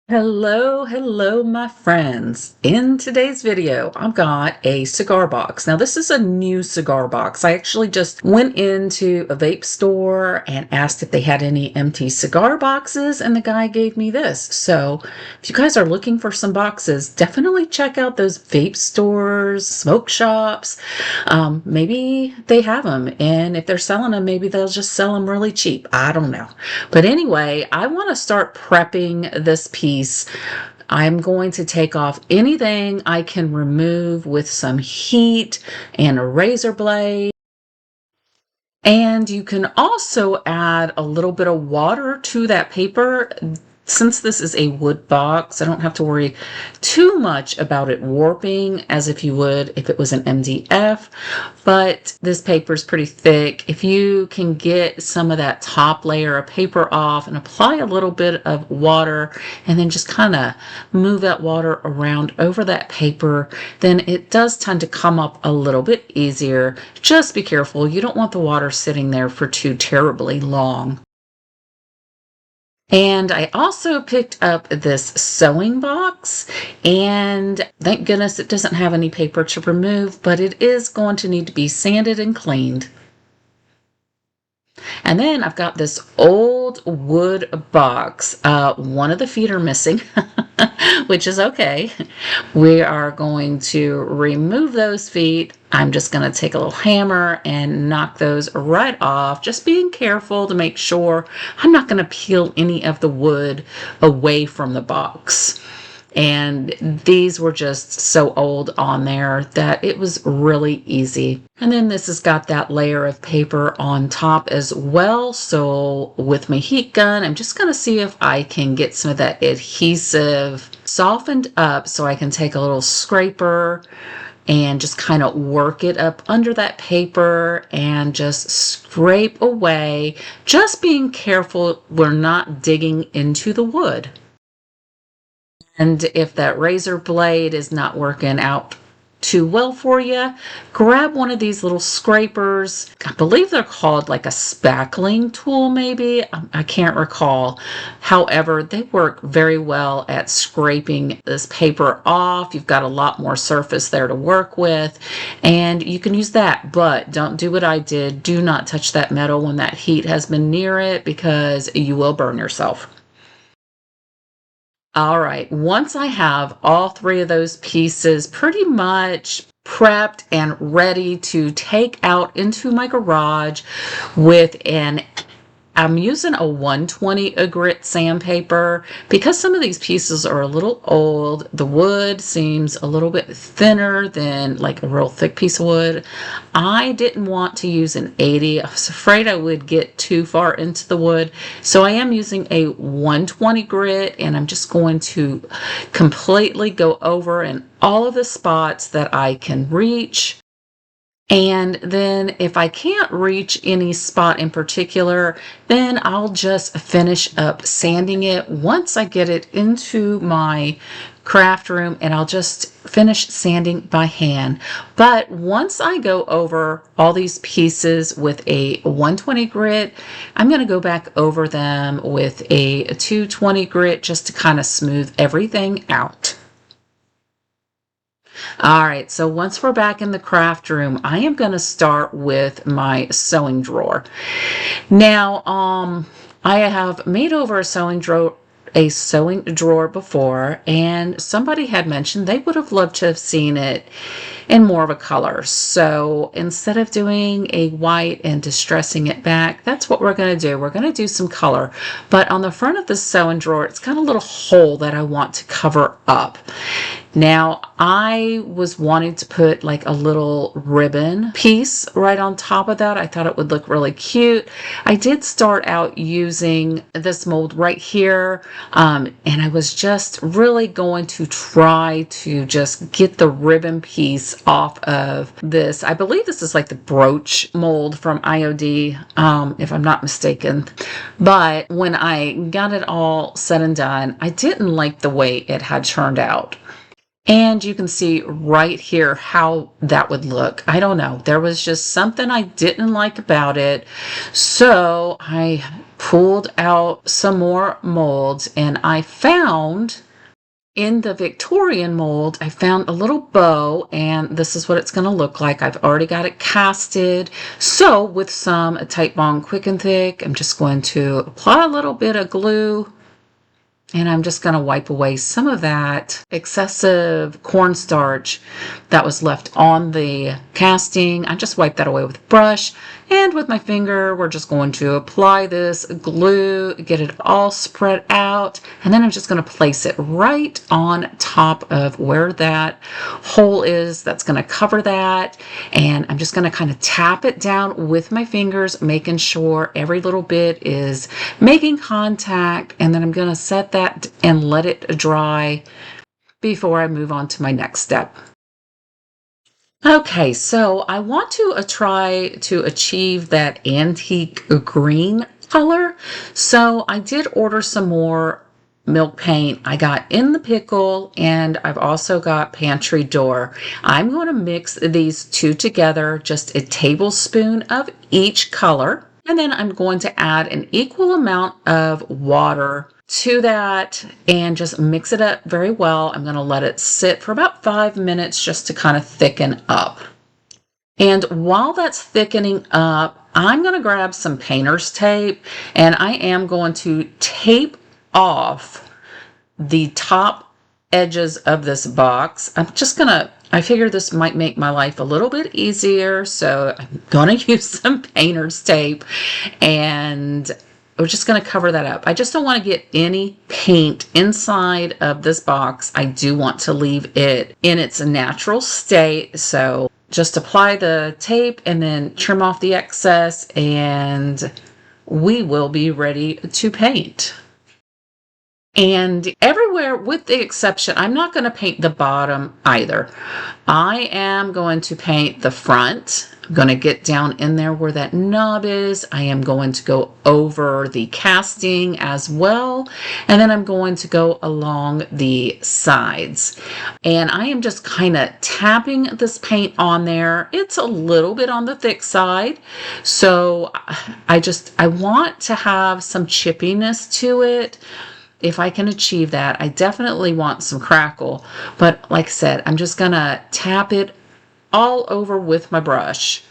Hello, my friends. In today's video, I've got a cigar box. Now, this is a new cigar box. I actually just went into a vape store and asked if they had any empty cigar boxes, and the guy gave me this. So, if you guys are looking for some boxes, definitely check out those vape stores, smoke shops. Maybe they have them, and if they're selling them, maybe they'll just sell them really cheap. I don't know. But anyway, I want to start prepping this piece. I'm going to take off anything I can remove with some heat and a razor blade. And you can also add a little bit of water to that paper. Since this is a wood box, I don't have to worry too much about it warping as if you would if it was an MDF, but this paper is pretty thick. If you can get some of that top layer of paper off and apply a little bit of water and then just kind of move that water around over that paper, then it does tend to come up a little bit easier. Just be careful. You don't want the water sitting there for too terribly long. And I also picked up this sewing box, and thank goodness it doesn't have any paper to remove, but it is going to need to be sanded and cleaned. And then I've got this old wood box. One of the feet are missing, which is okay. We are going to remove those feet. I'm just going to take a little hammer and knock those right off, just being careful to make sure I'm not going to peel any of the wood away from the box. And these were just so old on there that it was really easy. And then this has got that layer of paper on top as well. So with my heat gun, I'm just going to see if I can get some of that adhesive softened up so I can take a little scraper and just kind of work it up under that paper and just scrape away, just being careful we're not digging into the wood. And if that razor blade is not working out too well for you, grab one of these little scrapers. I believe they're called like a spackling tool, maybe. I can't recall. However, they work very well at scraping this paper off. You've got a lot more surface there to work with, and you can use that, but don't do what I did. Do not touch that metal when that heat has been near it because you will burn yourself. All right, once I have all three of those pieces pretty much prepped and ready to take out into my garage with I'm using a 120 grit sandpaper because some of these pieces are a little old. The wood seems a little bit thinner than like a real thick piece of wood. I didn't want to use an 80. I was afraid I would get too far into the wood. So I am using a 120 grit, and I'm just going to completely go over in all of the spots that I can reach. And then if I can't reach any spot in particular, then I'll just finish up sanding it once I get it into my craft room, and I'll just finish sanding by hand. But once I go over all these pieces with a 120 grit, I'm going to go back over them with a 220 grit just to kind of smooth everything out. All right, so once we're back in the craft room, I am going to start with my sewing drawer. Now, I have made over a sewing drawer before, and somebody had mentioned they would have loved to have seen it in more of a color. So instead of doing a white and distressing it back, that's what we're going to do. We're going to do some color. But on the front of the sewing drawer, it's got a little hole that I want to cover up. Now, I was wanting to put like a little ribbon piece right on top of that. I thought it would look really cute. I did start out using this mold right here, and I was just really going to try to just get the ribbon piece off of this. I believe this is like the brooch mold from IOD, if I'm not mistaken. But when I got it all said and done, I didn't like the way it had turned out. And you can see right here how that would look. I don't know. There was just something I didn't like about it. So I pulled out some more molds, and I found in the Victorian mold, I found a little bow, and this is what it's going to look like. I've already got it casted. So with some Titebond Quick and Thick, I'm just going to apply a little bit of glue. And I'm just going to wipe away some of that excessive cornstarch that was left on the casting. I just wipe that away with a brush. And with my finger, we're just going to apply this glue, get it all spread out. And then I'm just going to place it right on top of where that hole is. That's going to cover that. And I'm just going to kind of tap it down with my fingers, making sure every little bit is making contact. And then I'm going to set that and let it dry before I move on to my next step. Okay, so I want to try to achieve that antique green color. So I did order some more milk paint. I got in the Pickle, and I've also got Pantry Door. I'm going to mix these two together, just a tablespoon of each color. And then I'm going to add an equal amount of water to that and just mix it up very well. I'm going to let it sit for about 5 minutes just to kind of thicken up. And while that's thickening up, I'm going to grab some painter's tape, and I am going to tape off the top edges of this box. I figure this might make my life a little bit easier, so I'm going to use some painter's tape, and we're just going to cover that up. I just don't want to get any paint inside of this box. I do want to leave it in its natural state, so just apply the tape and then trim off the excess, and we will be ready to paint. And everywhere, with the exception, I'm not going to paint the bottom either. I am going to paint the front. I'm going to get down in there where that knob is. I am going to go over the casting as well. And then I'm going to go along the sides. And I am just kind of tapping this paint on there. It's a little bit on the thick side. So I want to have some chippiness to it. If I can achieve that, I definitely want some crackle. But like I said, I'm just going to tap it all over with my brush.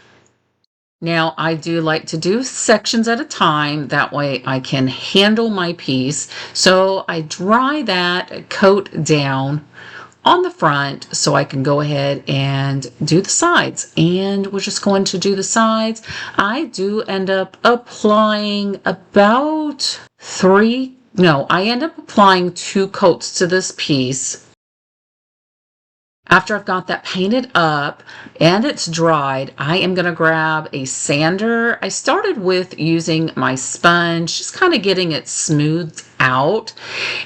Now, I do like to do sections at a time. That way I can handle my piece. So I dry that coat down on the front so I can go ahead and do the sides. And we're just going to do the sides. I do end up applying about I end up applying 2 coats to this piece. After I've got that painted up and it's dried, I am going to grab a sander. I started with using my sponge, just kind of getting it smoothed out.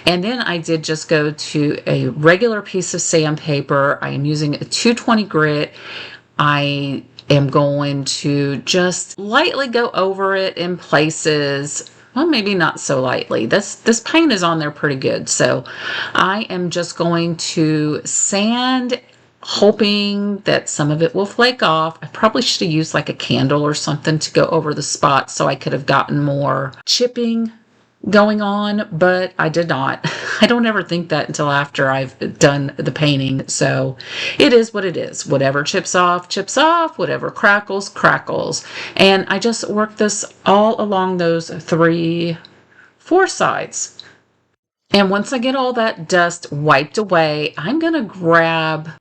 And then I did just go to a regular piece of sandpaper. I am using a 220 grit. I am going to just lightly go over it in places. Well, maybe not so lightly. This paint is on there pretty good. So I am just going to sand, hoping that some of it will flake off. I probably should have used like a candle or something to go over the spots so I could have gotten more chipping going on, but I did not. I don't ever think that until after I've done the painting. So it is what it is. Whatever chips off, whatever crackles, crackles. And I just work this all along those 4 sides. And once I get all that dust wiped away, I'm going to grab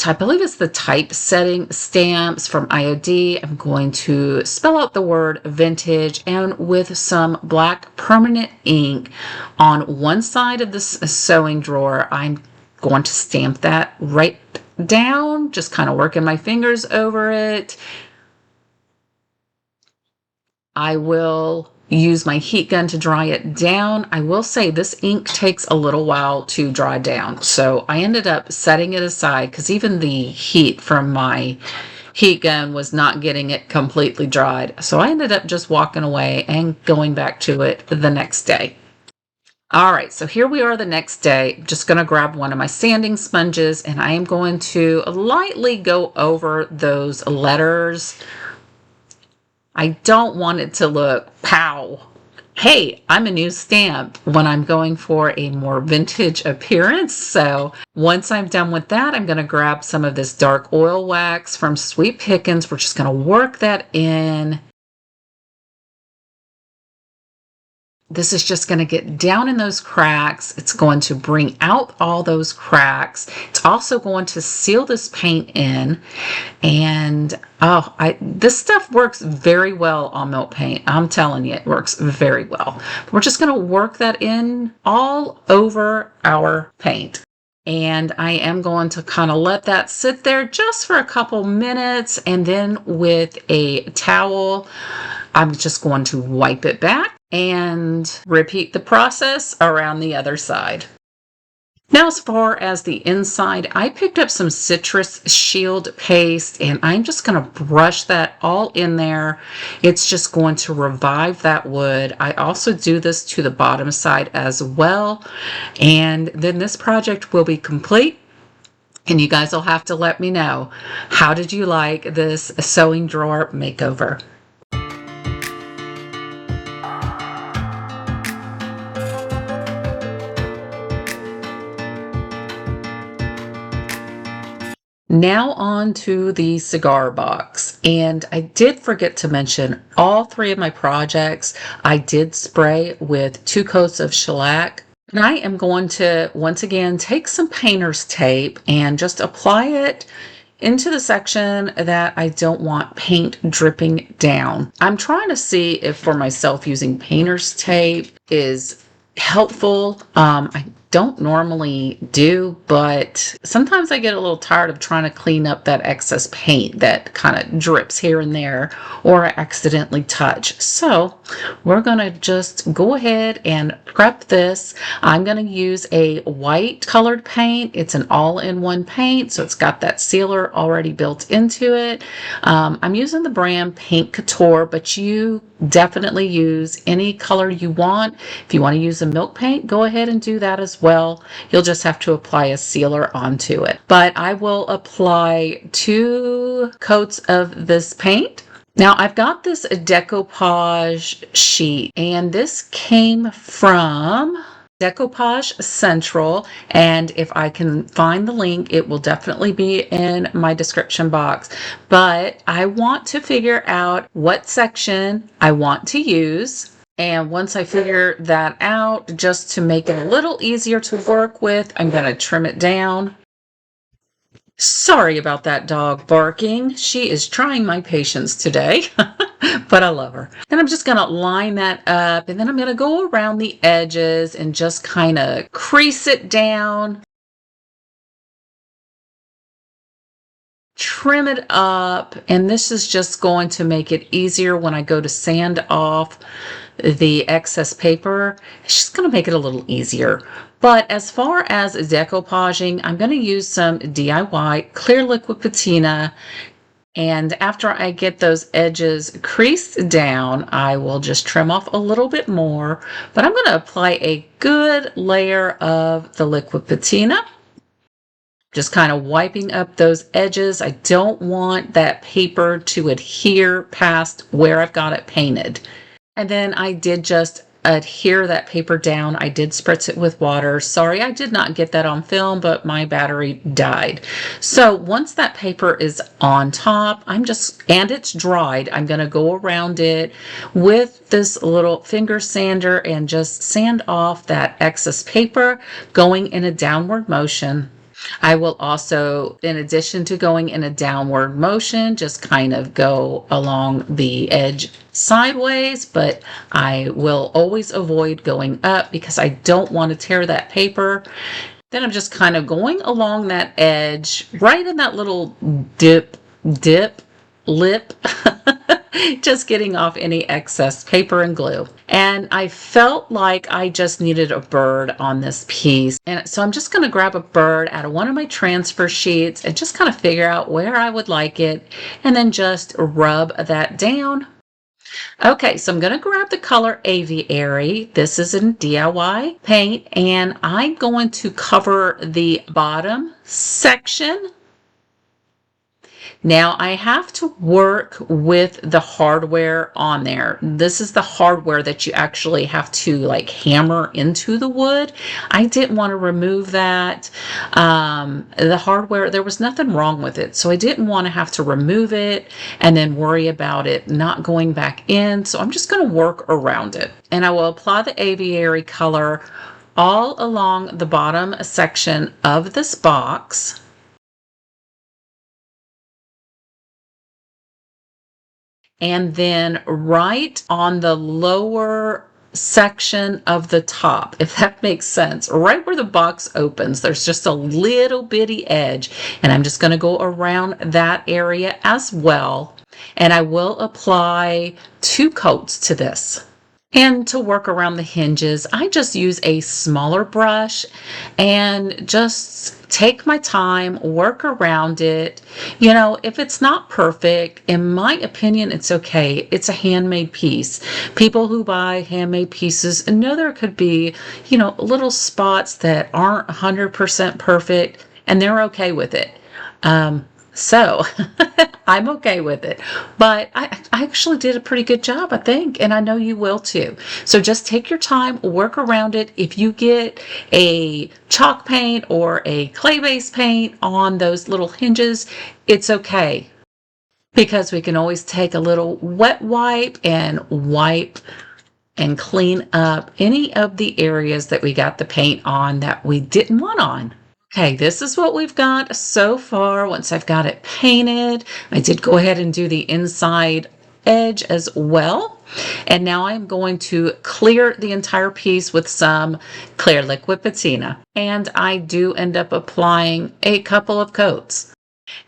I believe it's the typesetting stamps from IOD. I'm going to spell out the word vintage, and with some black permanent ink on one side of this sewing drawer, I'm going to stamp that right down, just kind of working my fingers over it. I will use my heat gun to dry it down. I will say this ink takes a little while to dry down, so I ended up setting it aside because even the heat from my heat gun was not getting it completely dried. So I ended up just walking away and going back to it the next day. All right, so here we are the next day. I'm just going to grab one of my sanding sponges and I am going to lightly go over those letters. I don't want it to look pow. Hey, I'm a new stamp when I'm going for a more vintage appearance. So once I'm done with that, I'm going to grab some of this dark oil wax from Sweet Pickins. We're just going to work that in. This is just going to get down in those cracks. It's going to bring out all those cracks. It's also going to seal this paint in. And this stuff works very well on milk paint. I'm telling you, it works very well. We're just going to work that in all over our paint. And I am going to kind of let that sit there just for a couple minutes. And then with a towel, I'm just going to wipe it back and repeat the process around the other side. Now, as far as the inside, I picked up some citrus shield paste and I'm just going to brush that all in there. It's just going to revive that wood. I also do this to the bottom side as well. And then this project will be complete. And you guys will have to let me know, how did you like this sewing drawer makeover? Now on to the cigar box. And I did forget to mention all three of my projects I did spray with 2 coats of shellac. And I am going to once again take some painter's tape and just apply it into the section that I don't want paint dripping down. I'm trying to see if for myself using painter's tape is helpful. I don't normally do, but sometimes I get a little tired of trying to clean up that excess paint that kind of drips here and there or I accidentally touch. So we're going to just go ahead and prep this. I'm going to use a white colored paint. It's an all-in-one paint, so it's got that sealer already built into it. I'm using the brand Paint Couture, but you definitely use any color you want. If you want to use a milk paint, go ahead and do that as well. You'll just have to apply a sealer onto it. But I will apply 2 coats of this paint. Now I've got this decoupage sheet and this came from Decoupage Central, and if I can find the link, it will definitely be in my description box. But I want to figure out what section I want to use. And once I figure that out, just to make it a little easier to work with, I'm going to trim it down. Sorry about that dog barking. She is trying my patience today, but I love her. And I'm just going to line that up, and then I'm going to go around the edges and just kind of crease it down, trim it up, and this is just going to make it easier when I go to sand off the excess paper. It's just going to make it a little easier. But as far as decoupaging, I'm going to use some DIY clear liquid patina. And after I get those edges creased down, I will just trim off a little bit more. But I'm going to apply a good layer of the liquid patina. Just kind of wiping up those edges. I don't want that paper to adhere past where I've got it painted. And then I did just adhere that paper down. I did spritz it with water. Sorry, I did not get that on film, but my battery died. So once that paper is on top, and it's dried, I'm going to go around it with this little finger sander and just sand off that excess paper going in a downward motion. I will also, in addition to going in a downward motion, just kind of go along the edge sideways, but I will always avoid going up because I don't want to tear that paper. Then I'm just kind of going along that edge, right in that little dip lip, just getting off any excess paper and glue. And I felt like I just needed a bird on this piece. And so I'm just going to grab a bird out of one of my transfer sheets and just kind of figure out where I would like it and then just rub that down. Okay, so I'm going to grab the color Aviary. This is in DIY paint, and I'm going to cover the bottom section. Now I have to work with the hardware on there. This is the hardware that you actually have to like hammer into the wood. I didn't want to remove that. The hardware, there was nothing wrong with it. So I didn't want to have to remove it and then worry about it not going back in. So I'm just going to work around it. And I will apply the aviary color all along the bottom section of this box. And then right on the lower section of the top, if that makes sense, right where the box opens, there's just a little bitty edge, and I'm just going to go around that area as well. And I will apply 2 coats to this. And to work around the hinges, I just use a smaller brush and just take my time, work around it. You know, if it's not perfect, in my opinion, it's okay. It's a handmade piece. People who buy handmade pieces know there could be, you know, little spots that aren't 100% perfect, and they're okay with it. So I'm okay with it, but I actually did a pretty good job, I think, and I know you will too. So just take your time, work around it. If you get a chalk paint or a clay-based paint on those little hinges, it's okay, because we can always take a little wet wipe and clean up any of the areas that we got the paint on that we didn't want on. Okay, this is what we've got so far. Once I've got it painted, I did go ahead and do the inside edge as well. And now I'm going to clear the entire piece with some clear liquid patina. And I do end up applying a couple of coats.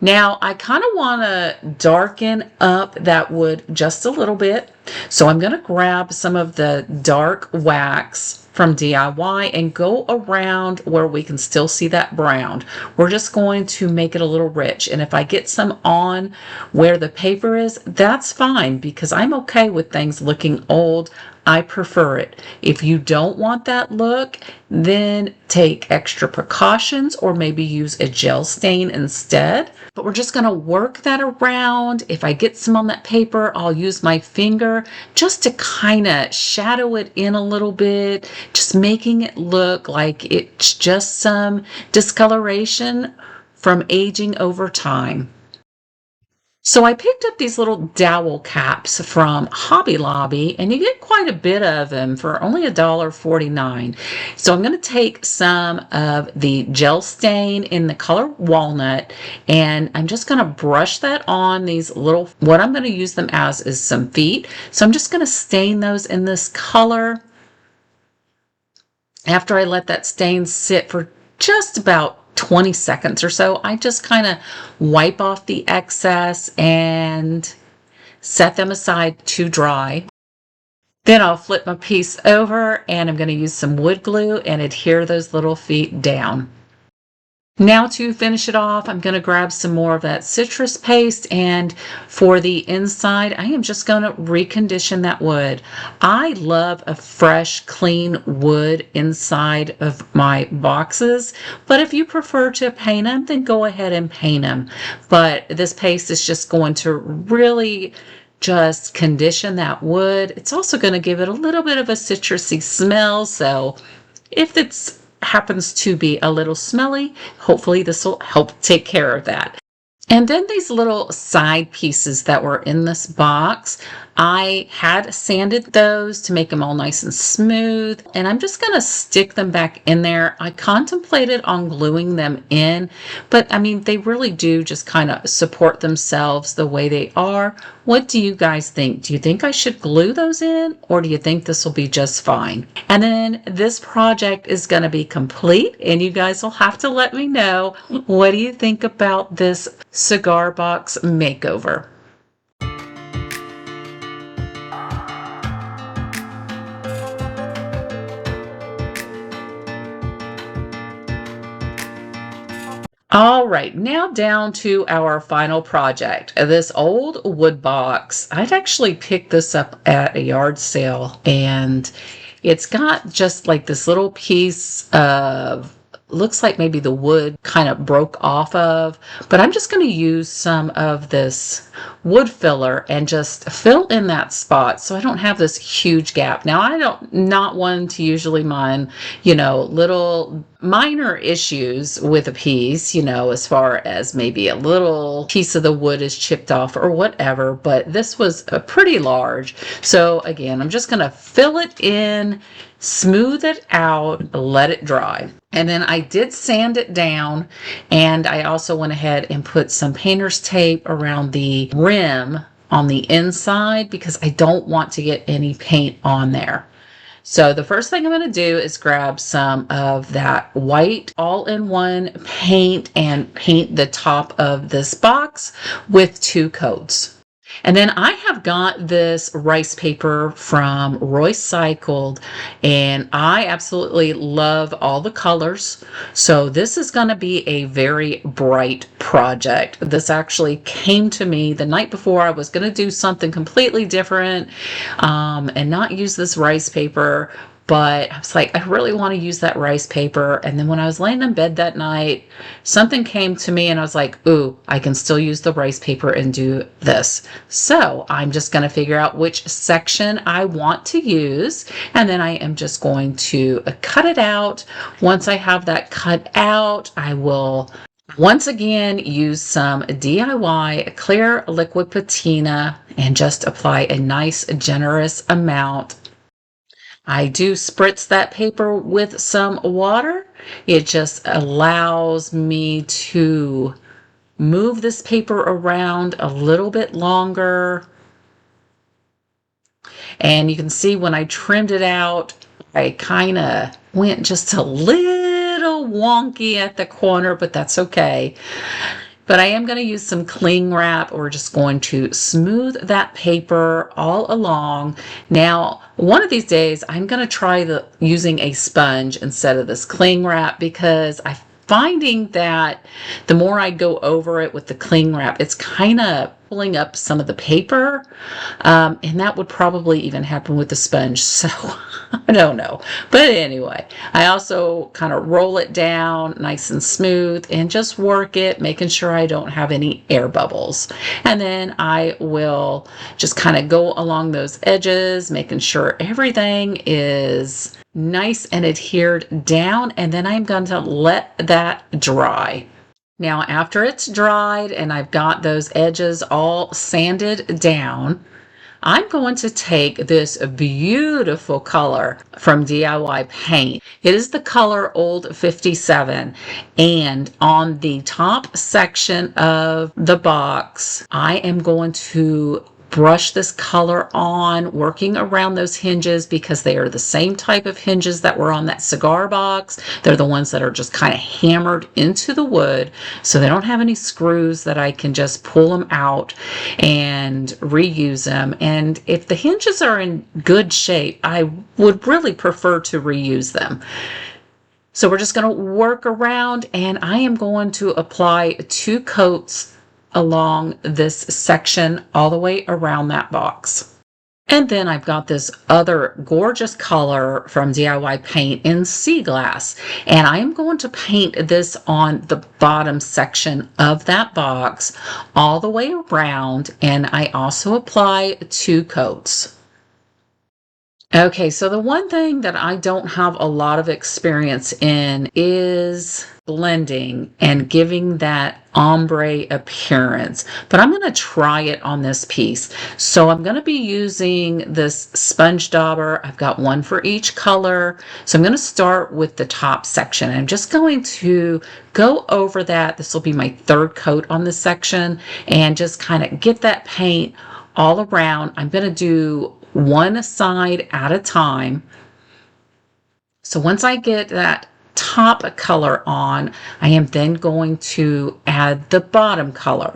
Now I kind of want to darken up that wood just a little bit. So I'm going to grab some of the dark wax from DIY and go around where we can still see that brown. We're just going to make it a little rich. And if I get some on where the paper is, that's fine, because I'm okay with things looking old. I prefer it. If you don't want that look, then take extra precautions or maybe use a gel stain instead. But we're just going to work that around. If I get some on that paper, I'll use my finger just to kind of shadow it in a little bit, just making it look like it's just some discoloration from aging over time. So I picked up these little dowel caps from Hobby Lobby, and you get quite a bit of them for only $1.49. So I'm going to take some of the gel stain in the color walnut, and I'm just going to brush that on these little, what I'm going to use them as is some feet. So I'm just going to stain those in this color. After I let that stain sit for just about 20 seconds or so, I just kind of wipe off the excess and set them aside to dry. Then I'll flip my piece over and I'm going to use some wood glue and adhere those little feet down. Now to finish it off, I'm going to grab some more of that citrus paste, and for the inside, I am just going to recondition that wood. I love a fresh, clean wood inside of my boxes, but if you prefer to paint them, then go ahead and paint them. But this paste is just going to really just condition that wood. It's also going to give it a little bit of a citrusy smell, so if it's happens to be a little smelly, hopefully this will help take care of that. And then these little side pieces that were in this box, I had sanded those to make them all nice and smooth, and I'm just going to stick them back in there. I contemplated on gluing them in, but I mean, they really do just kind of support themselves the way they are. What do you guys think? Do you think I should glue those in, or do you think this will be just fine? And then this project is going to be complete, and you guys will have to let me know, what do you think about this cigar box makeover? All right, now down to our final project. This old wood box, I'd actually picked this up at a yard sale, and it's got just like this little piece of, looks like maybe the wood kind of broke off of, but I'm just going to use some of this wood filler and just fill in that spot so I don't have this huge gap. Now, I don't, not one to usually mind, little minor issues with a piece, as far as maybe a little piece of the wood is chipped off or whatever, but this was a pretty large. So again, I'm just going to fill it in, smooth it out, let it dry. And then I did sand it down, and I also went ahead and put some painter's tape around the rim on the inside because I don't want to get any paint on there. So the first thing I'm going to do is grab some of that white all-in-one paint and paint the top of this box with 2 coats. And then I have got this rice paper from Roycycled, and I absolutely love all the colors. So this is going to be a very bright project. This actually came to me the night before I was going to do something completely different and not use this rice paper. But I was like, I really want to use that rice paper. And then when I was laying in bed that night, something came to me and I was like, ooh, I can still use the rice paper and do this. So I'm just going to figure out which section I want to use. And then I am just going to cut it out. Once I have that cut out, I will once again use some DIY clear liquid patina and just apply a nice generous amount. I do spritz that paper with some water. It just allows me to move this paper around a little bit longer. And you can see when I trimmed it out, I kind of went just a little wonky at the corner, but that's okay. But I am going to use some cling wrap. We're just going to smooth that paper all along. Now, one of these days, I'm going to try using a sponge instead of this cling wrap because I'm finding that the more I go over it with the cling wrap, it's kind of pulling up some of the paper. And that would probably even happen with the sponge. So I don't know. But anyway, I also kind of roll it down nice and smooth and just work it, making sure I don't have any air bubbles. And then I will just kind of go along those edges, making sure everything is nice and adhered down. And then I'm going to let that dry. Now, after it's dried and I've got those edges all sanded down, I'm going to take this beautiful color from DIY Paint. It is the color Old 57, and on the top section of the box, I am going to brush this color on, working around those hinges because they are the same type of hinges that were on that cigar box. They're the ones that are just kind of hammered into the wood, so they don't have any screws that I can just pull them out and reuse them. And if the hinges are in good shape, I would really prefer to reuse them. So we're just going to work around, and I am going to apply 2 coats along this section all the way around that box. And then I've got this other gorgeous color from DIY Paint in Sea Glass, and I am going to paint this on the bottom section of that box all the way around, and I also apply 2 coats. Okay, so the one thing that I don't have a lot of experience in is blending and giving that ombre appearance, but I'm going to try it on this piece. So I'm going to be using this sponge dauber. I've got one for each color. So I'm going to start with the top section. I'm just going to go over that. This will be my 3rd coat on this section, and just kind of get that paint all around. I'm going to do one side at a time. So once I get that top color on, I am then going to add the bottom color,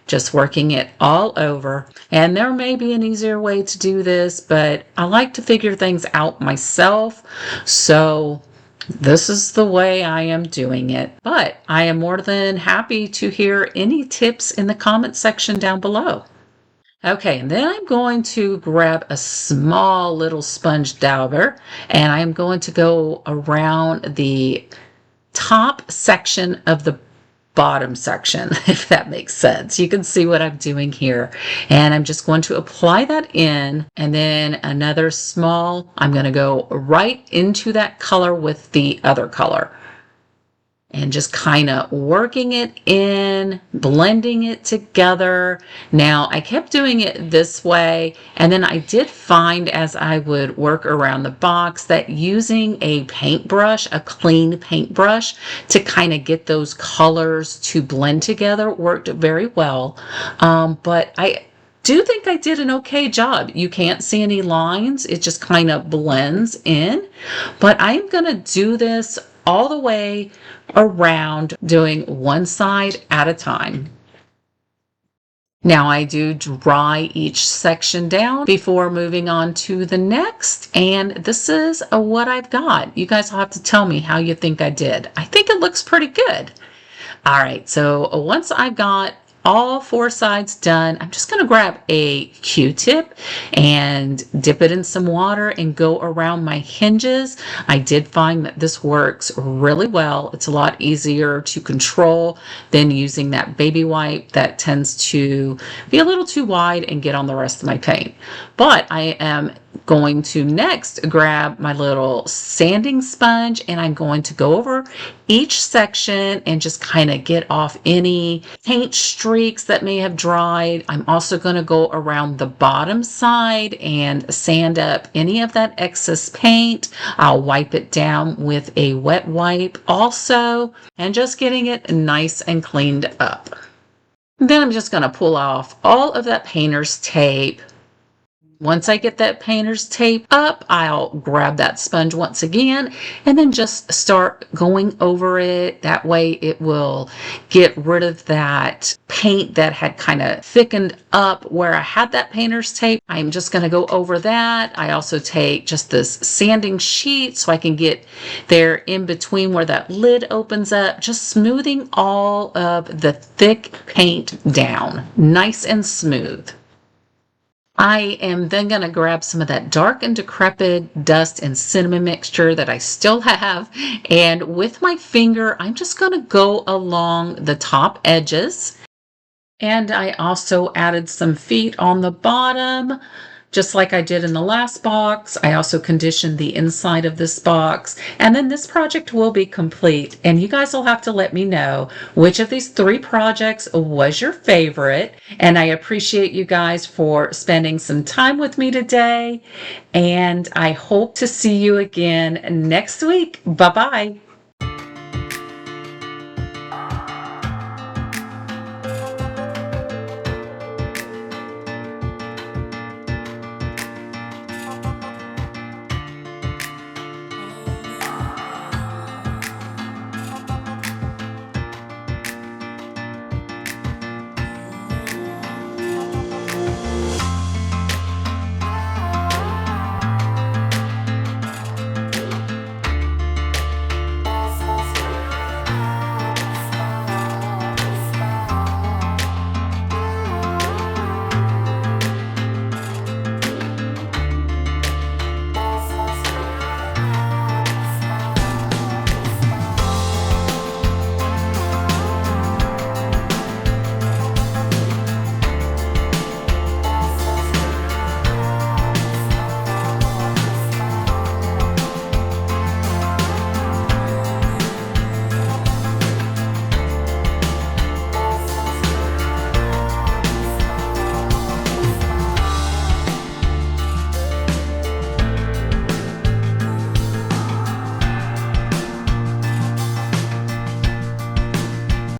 just working it all over. And there may be an easier way to do this, but I like to figure things out myself. So this is the way I am doing it. But I am more than happy to hear any tips in the comment section down below. Okay, and then I'm going to grab a small little sponge dauber, and I'm going to go around the top section of the bottom section, if that makes sense. You can see what I'm doing here. And I'm just going to apply that in, and then another small, I'm going to go right into that color with the other color. And just kind of working it in, blending it together. Now, I kept doing it this way, and then I did find as I would work around the box that using a paintbrush, a clean paintbrush, to kind of get those colors to blend together worked very well. But I do think I did an okay job. You can't see any lines. It just kind of blends in. But I am going to do this all the way around, doing one side at a time. Now I do dry each section down before moving on to the next, and this is what I've got. You guys will have to tell me how you think I did. I think it looks pretty good. All right, so once I've got all four sides done, I'm just going to grab a Q-tip and dip it in some water and go around my hinges. I did find that this works really well. It's a lot easier to control than using that baby wipe that tends to be a little too wide and get on the rest of my paint. But I am going to next grab my little sanding sponge, and I'm going to go over each section and just kind of get off any paint streaks that may have dried. I'm also going to go around the bottom side and sand up any of that excess paint. I'll wipe it down with a wet wipe also, and just getting it nice and cleaned up. Then I'm just going to pull off all of that painter's tape. Once I get that painter's tape up, I'll grab that sponge once again and then just start going over it. That way it will get rid of that paint that had kind of thickened up where I had that painter's tape. I'm just going to go over that. I also take just this sanding sheet so I can get there in between where that lid opens up, just smoothing all of the thick paint down, nice and smooth. I am then going to grab some of that dark and decrepit dust and cinnamon mixture that I still have, and with my finger I'm just going to go along the top edges. And I also added some feet on the bottom, just like I did in the last box. I also conditioned the inside of this box, and then this project will be complete. And you guys will have to let me know which of these three projects was your favorite. And I appreciate you guys for spending some time with me today. And I hope to see you again next week. Bye-bye.